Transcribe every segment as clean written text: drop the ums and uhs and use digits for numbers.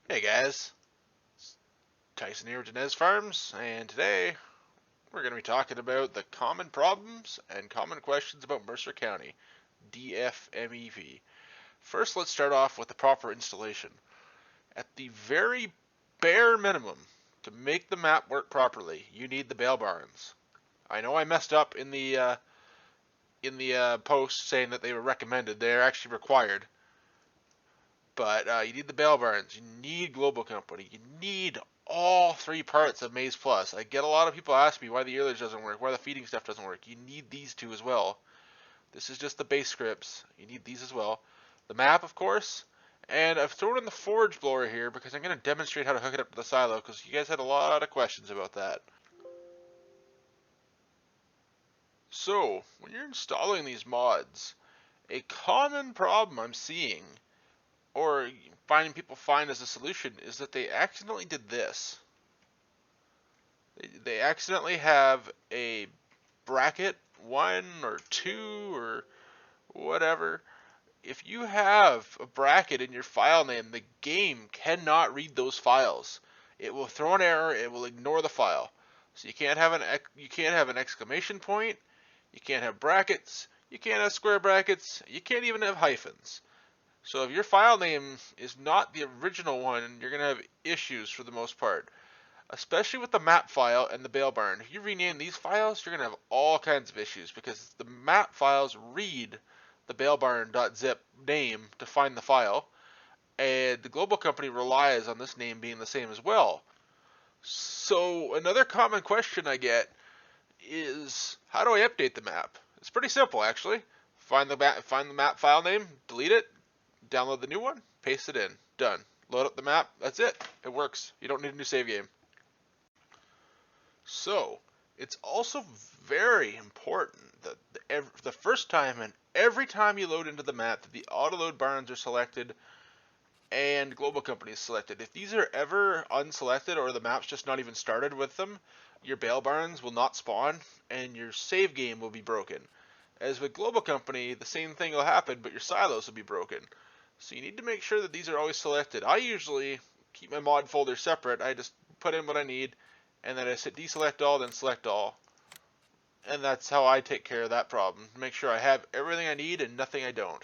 Hey guys, it's Tyson here with Denez Farms, and today we're going to be talking about the common problems and common questions about Mercer County, DFMEV. First, let's start off with the proper installation. At the very bare minimum, to make the map work properly, you need the bale barns. I know I messed up in the post saying that they were recommended. They're actually required. But you need the bale barns. You need Global Company. You need all three parts of Maze Plus. I get a lot of people ask me why the earlage doesn't work, why the feeding stuff doesn't work. You need these two as well. This is just the base scripts. You need these as well. The map, of course. And I've thrown in the forage blower here because I'm going to demonstrate how to hook it up to the silo because you guys had a lot of questions about that. So, when you're installing these mods, a common problem I'm seeing or finding people find as a solution is that they accidentally did this. They accidentally have a bracket 1 or 2 or whatever. If you have a bracket in your file name, the game cannot read those files. It will throw an error, it will ignore the file. So you can't have an exclamation point, you can't have brackets, you can't have square brackets, you can't even have hyphens. So if your file name is not the original one, you're going to have issues for the most part. Especially with the map file and the bale barn. If you rename these files, you're going to have all kinds of issues because the map files read the balebarn.zip name to find the file, and the Global Company relies on this name being the same as well. So another common question I get is, how do I update the map? It's pretty simple actually. Find the map file name, delete it, download the new one, paste it in, done. Load up the map, that's it. It works. You don't need a new save game. So, it's also very important that the first time and every time you load into the map that the auto load barns are selected and Global Company is selected. If these are ever unselected or the map's just not even started with them, your bale barns will not spawn and your save game will be broken. As with Global Company, the same thing will happen, but your silos will be broken. So you need to make sure that these are always selected. I usually keep my mod folder separate. I just put in what I need, and then I hit deselect all, then select all. And that's how I take care of that problem. Make sure I have everything I need and nothing I don't.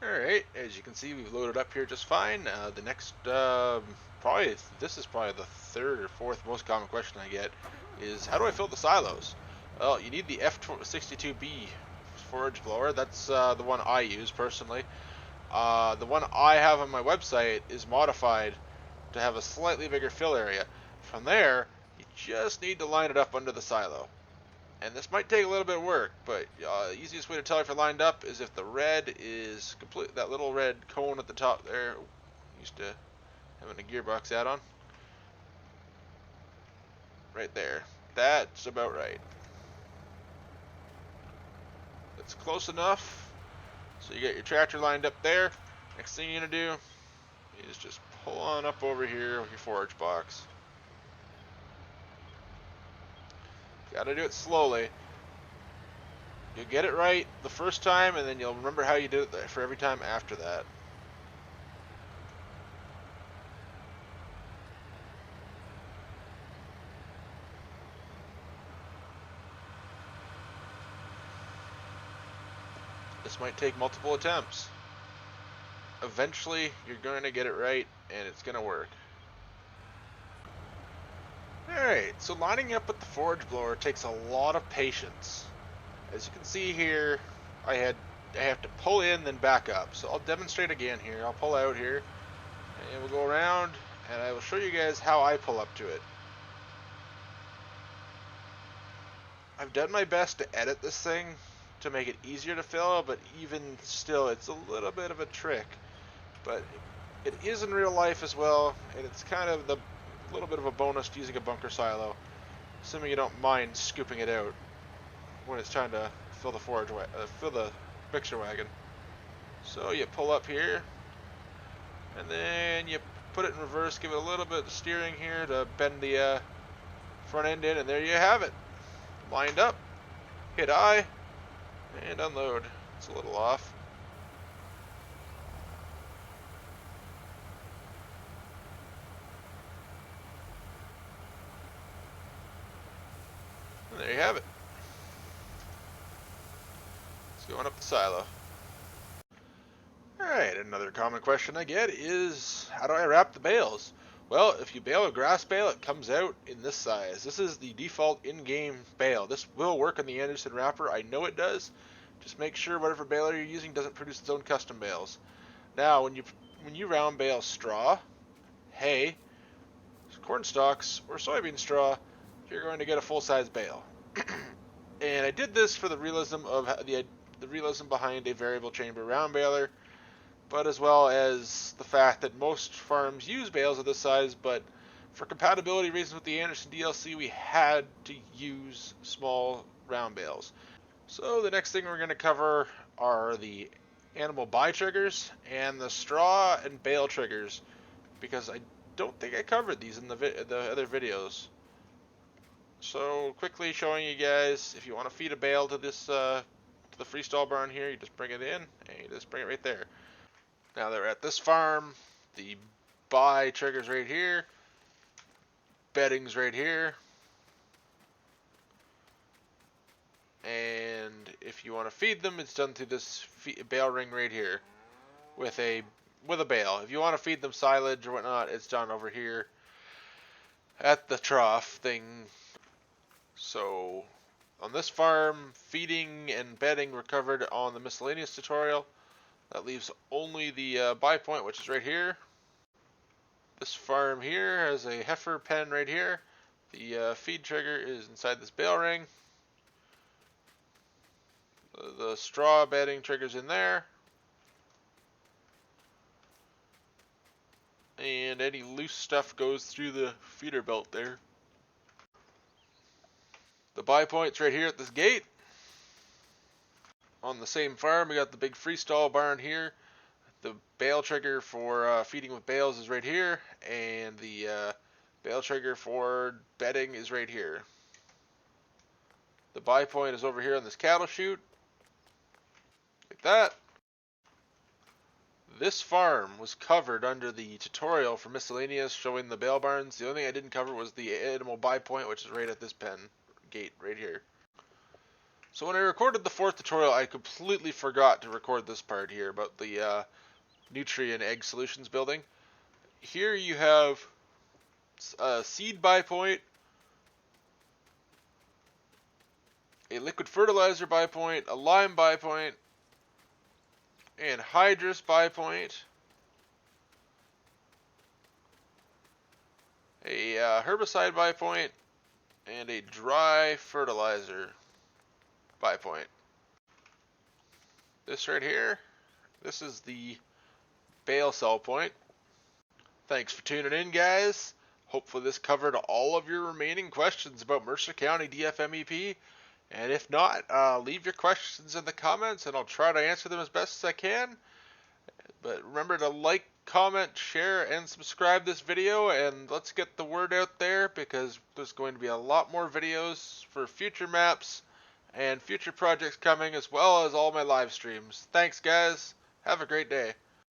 Alright, as you can see, we've loaded up here just fine. The next, this is probably the third or fourth most common question I get, is how do I fill the silos? Well, you need the F62B forage blower. That's the one I use personally. The one I have on my website is modified to have a slightly bigger fill area. From there, you just need to line it up under the silo. And this might take a little bit of work, but easiest way to tell if you're lined up is if the red is complete, that little red cone at the top there, used to having a gearbox add-on, right there. That's about right. That's close enough. So you got your tractor lined up there. Next thing you're gonna do is just pull on up over here with your forage box. Gotta do it slowly. You'll get it right the first time, and then you'll remember how you did it for every time after that. This might take multiple attempts. Eventually, you're going to get it right, and it's going to work. Alright, so lining up with the forage blower takes a lot of patience. As you can see here, I have to pull in, then back up. So I'll demonstrate again here. I'll pull out here, and we'll go around, and I will show you guys how I pull up to it. I've done my best to edit this thing to make it easier to fill, but even still, it's a little bit of a trick. But it is in real life as well, and it's kind of the little bit of a bonus to using a bunker silo, assuming you don't mind scooping it out when it's trying to fill the fill the mixer wagon. So you pull up here, and then you put it in reverse, give it a little bit of steering here to bend the front end in, and there you have it. Lined up, hit I, and unload. It's a little off. And there you have it. It's going up the silo. Alright, another common question I get is, how do I wrap the bales? Well, if you bale a grass bale, it comes out in this size. This is the default in-game bale. This will work on the Anderson wrapper. I know it does. Just make sure whatever baler you're using doesn't produce its own custom bales. Now, when you round bale straw, hay, corn stalks, or soybean straw, you're going to get a full-size bale. And I did this for the realism of the realism behind a variable chamber round baler, but as well as the fact that most farms use bales of this size, but for compatibility reasons with the Anderson DLC, we had to use small round bales. So the next thing we're going to cover are the animal buy triggers and the straw and bale triggers, because I don't think I covered these in the other videos. So quickly showing you guys, if you want to feed a bale to this to the freestall barn here, you just bring it in and you just bring it right there. Now that we're at this farm, the buy trigger's right here, bedding's right here, and if you want to feed them, it's done through this bale ring right here with a bale. If you want to feed them silage or whatnot, it's done over here at the trough thing. So on this farm, feeding and bedding were covered on the miscellaneous tutorial. That leaves only the buy point, which is right here. This farm here has a heifer pen right here. The feed trigger is inside this bale ring. The straw bedding trigger's in there. And any loose stuff goes through the feeder belt there. The buy point's right here at this gate. On the same farm, we got the big freestall barn here. The bale trigger for feeding with bales is right here, and the bale trigger for bedding is right here. The buy point is over here on this cattle chute, like that. This farm was covered under the tutorial for miscellaneous showing the bale barns. The only thing I didn't cover was the animal buy point, which is right at this pen gate right here. So when I recorded the fourth tutorial, I completely forgot to record this part here about the Nutria and Egg Solutions building. Here you have a seed buy point, a liquid fertilizer buy point, a lime buy point, anhydrous buy point, a herbicide buy point, and a dry fertilizer buy point. This right here, this is the bale sell point. Thanks for tuning in, guys. Hopefully this covered all of your remaining questions about Mercer County DFMEP. And if not, leave your questions in the comments and I'll try to answer them as best as I can. But remember to like, comment, share, and subscribe this video, and let's get the word out there, because there's going to be a lot more videos for future maps and future projects coming, as well as all my live streams. Thanks, guys. Have a great day.